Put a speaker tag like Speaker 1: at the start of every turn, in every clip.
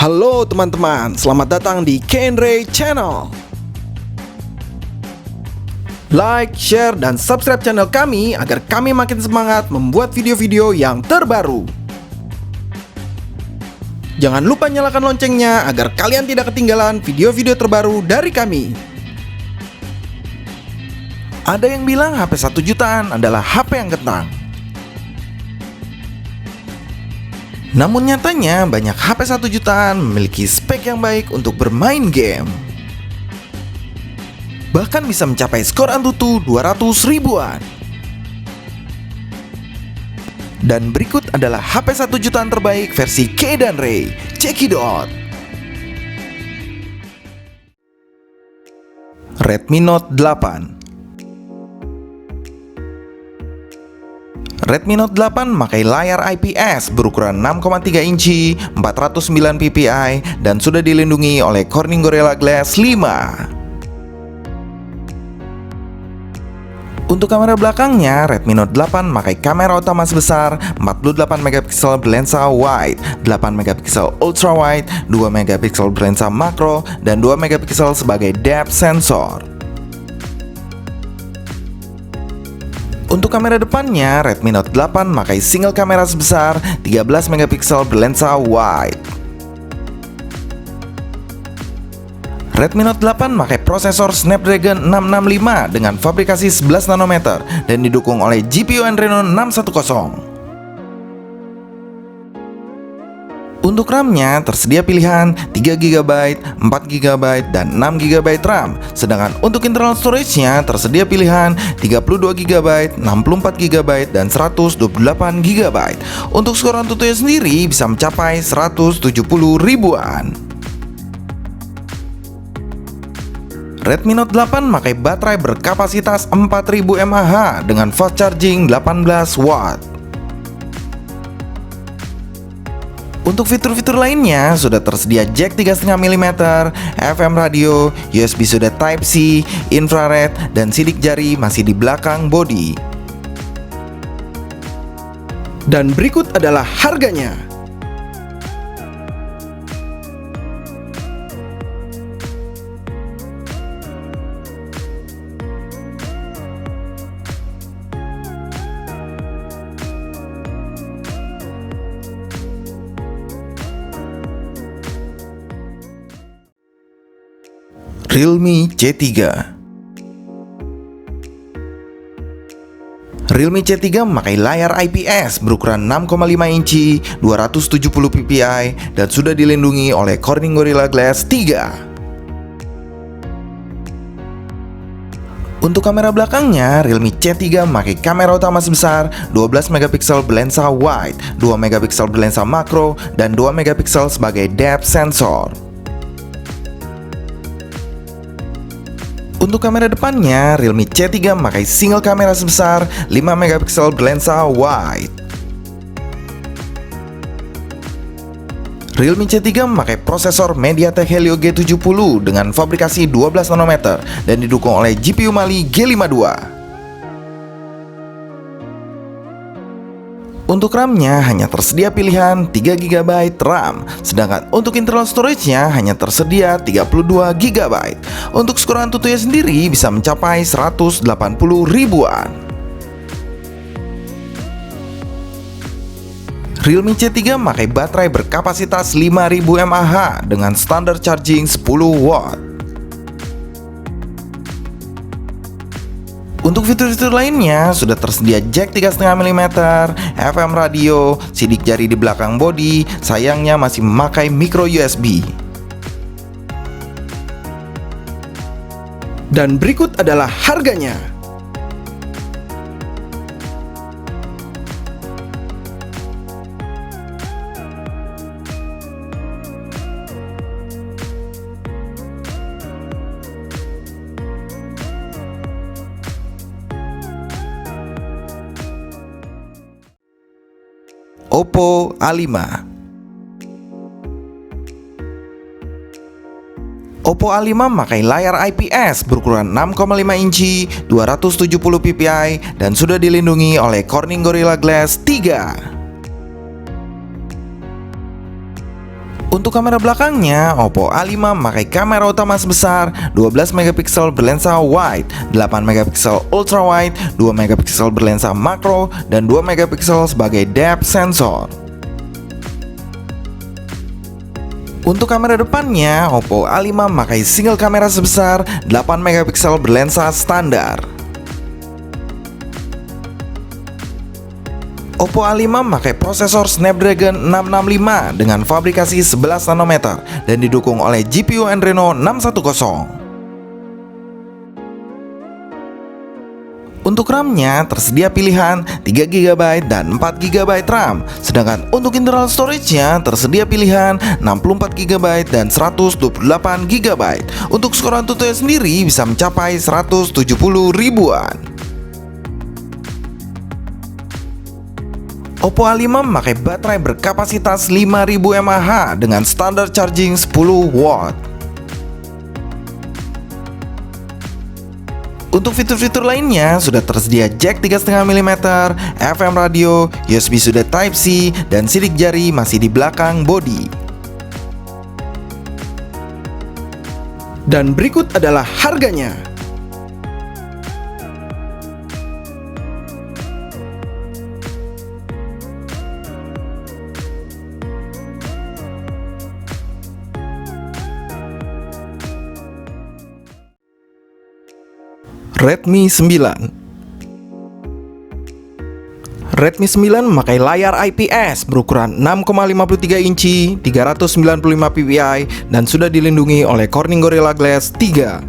Speaker 1: Halo teman-teman, selamat datang di Kenray Channel. Like, share, dan subscribe channel kami agar kami makin semangat membuat video-video yang terbaru. Jangan lupa nyalakan loncengnya agar kalian tidak ketinggalan video-video terbaru dari kami. Ada yang bilang HP 1 jutaan adalah HP yang kentang. Namun nyatanya banyak HP 1 jutaan memiliki spek yang baik untuk bermain game. Bahkan bisa mencapai skor Antutu 200 ribuan. Dan berikut adalah HP 1 jutaan terbaik versi K dan Ray. Cekidot. Redmi Note 8. Redmi Note 8 memakai layar IPS berukuran 6,3 inci, 409 ppi, dan sudah dilindungi oleh Corning Gorilla Glass 5. Untuk kamera belakangnya, Redmi Note 8 memakai kamera utama sebesar 48 megapiksel berlensa wide, 8 megapiksel ultra wide, 2 megapiksel berlensa makro, dan 2 megapiksel sebagai depth sensor. Untuk kamera depannya, Redmi Note 8 memakai single kamera sebesar 13 megapiksel berlensa wide. Redmi Note 8 memakai prosesor Snapdragon 665 dengan fabrikasi 11 nanometer dan didukung oleh GPU Adreno 610. Untuk RAM-nya tersedia pilihan 3GB, 4GB, dan 6GB RAM. Sedangkan untuk internal storage-nya tersedia pilihan 32GB, 64GB, dan 128GB. Untuk skor Antutunya sendiri bisa mencapai 170 ribuan. Redmi Note 8 memakai baterai berkapasitas 4000 mAh dengan fast charging 18 watt. Untuk fitur-fitur lainnya sudah tersedia jack 3,5 mm, FM radio, USB sudah Type-C, infrared, dan sidik jari masih di belakang bodi. Dan berikut adalah harganya. Realme C3. Realme C3 memakai layar IPS berukuran 6,5 inci, 270 ppi, dan sudah dilindungi oleh Corning Gorilla Glass 3. Untuk kamera belakangnya, Realme C3 memakai kamera utama sebesar 12 megapiksel berlensa wide, 2 megapiksel berlensa makro, dan 2 megapiksel sebagai depth sensor. Untuk kamera depannya, Realme C3 memakai single kamera sebesar 5 megapiksel berlensa wide. Realme C3 memakai prosesor MediaTek Helio G70 dengan fabrikasi 12 nanometer dan didukung oleh GPU Mali G52. Untuk RAM-nya hanya tersedia pilihan 3GB RAM, sedangkan untuk internal storage-nya hanya tersedia 32GB. Untuk skor Antutunya sendiri bisa mencapai 180 ribuan. Realme C3 memakai baterai berkapasitas 5000 mAh dengan standar charging 10 watt. Untuk fitur-fitur lainnya sudah tersedia jack 3,5 mm, FM radio, sidik jari di belakang bodi, sayangnya masih memakai micro USB. Dan berikut adalah harganya. Oppo A5. Oppo A5 memakai layar IPS berukuran 6,5 inci, 270 ppi, dan sudah dilindungi oleh Corning Gorilla Glass 3. Untuk kamera belakangnya, Oppo A5 memakai kamera utama sebesar 12 megapiksel berlensa wide, 8 megapiksel ultra wide, 2 megapiksel berlensa makro, dan 2 megapiksel sebagai depth sensor. Untuk kamera depannya, Oppo A5 memakai single kamera sebesar 8 megapiksel berlensa standar. Oppo A5 memakai prosesor Snapdragon 665 dengan fabrikasi 11 nanometer dan didukung oleh GPU Adreno 610. Untuk RAM-nya tersedia pilihan 3GB dan 4GB RAM, sedangkan untuk internal storage-nya tersedia pilihan 64GB dan 128GB. Untuk skor AnTuTu sendiri bisa mencapai 170 ribuan. Oppo A5 memakai baterai berkapasitas 5000 mAh dengan standar charging 10 watt. Untuk fitur-fitur lainnya sudah tersedia jack 3,5 mm, FM radio, USB sudah Type-C, dan sidik jari masih di belakang bodi. Dan berikut adalah harganya. Redmi 9. Redmi 9 memakai layar IPS berukuran 6,53 inci, 395 ppi, dan sudah dilindungi oleh Corning Gorilla Glass 3.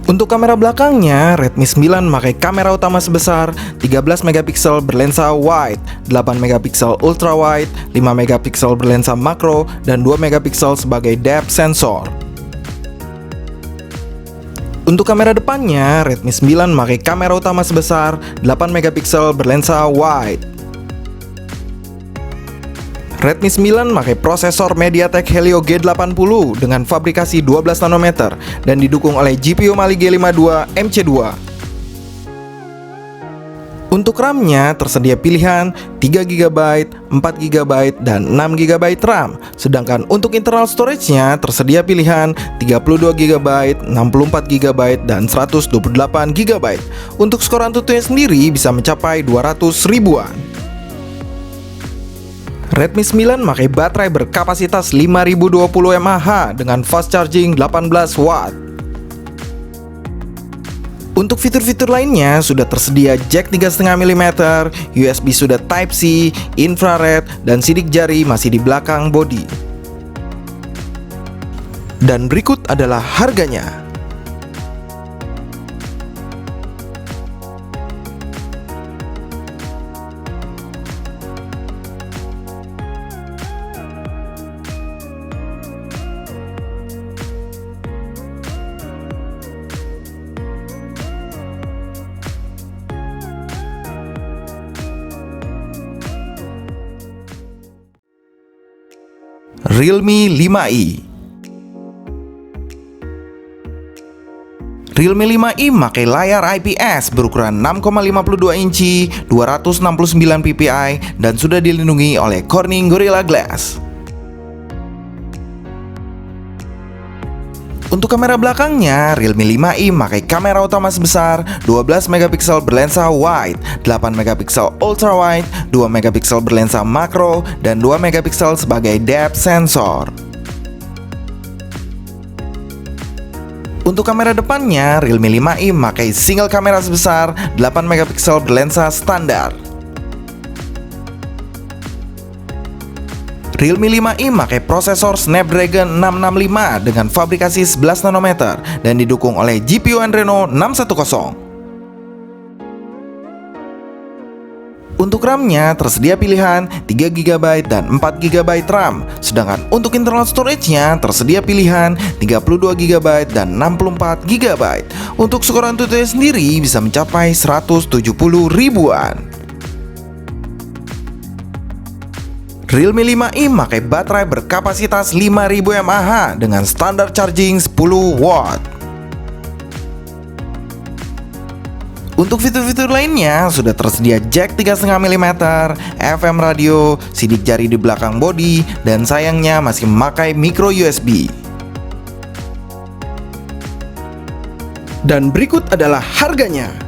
Speaker 1: Untuk kamera belakangnya, Redmi 9 memakai kamera utama sebesar 13 megapiksel berlensa wide, 8 megapiksel ultra wide, 5 megapiksel berlensa makro, dan 2 megapiksel sebagai depth sensor. Untuk kamera depannya, Redmi 9 memakai kamera utama sebesar 8 megapiksel berlensa wide. Redmi 9 memakai prosesor MediaTek Helio G80 dengan fabrikasi 12 nanometer dan didukung oleh GPU Mali G52 MC2. Untuk RAM-nya tersedia pilihan 3GB, 4GB, dan 6GB RAM. Sedangkan untuk internal storage-nya tersedia pilihan 32GB, 64GB, dan 128GB. Untuk skor AnTuTu sendiri bisa mencapai 200 ribuan. Redmi 9 memakai baterai berkapasitas 5020 mAh dengan fast charging 18 watt. Untuk fitur-fitur lainnya sudah tersedia jack 3,5 mm, USB sudah Type-C, infrared, dan sidik jari masih di belakang bodi. Dan berikut adalah harganya. Realme 5i. Realme 5i memakai layar IPS berukuran 6,52 inci, 269 ppi, dan sudah dilindungi oleh Corning Gorilla Glass. Untuk kamera belakangnya, Realme 5i memakai kamera utama sebesar 12 megapiksel berlensa wide, 8 megapiksel ultra wide, 2 megapiksel berlensa makro, dan 2 megapiksel sebagai depth sensor. Untuk kamera depannya, Realme 5i memakai single kamera sebesar 8 megapiksel berlensa standar. Realme 5i memakai prosesor Snapdragon 665 dengan fabrikasi 11 nanometer dan didukung oleh GPU Adreno 610. Untuk RAM-nya tersedia pilihan 3GB dan 4GB RAM, sedangkan untuk internal storage-nya tersedia pilihan 32GB dan 64GB. Untuk skor AnTuTu sendiri bisa mencapai 170 ribuan. Realme 5i memakai baterai berkapasitas 5000 mAh dengan standar charging 10 watt. Untuk fitur-fitur lainnya sudah tersedia jack 3,5 mm, FM radio, sidik jari di belakang bodi, dan sayangnya masih memakai micro USB.
Speaker 2: Dan berikut adalah harganya.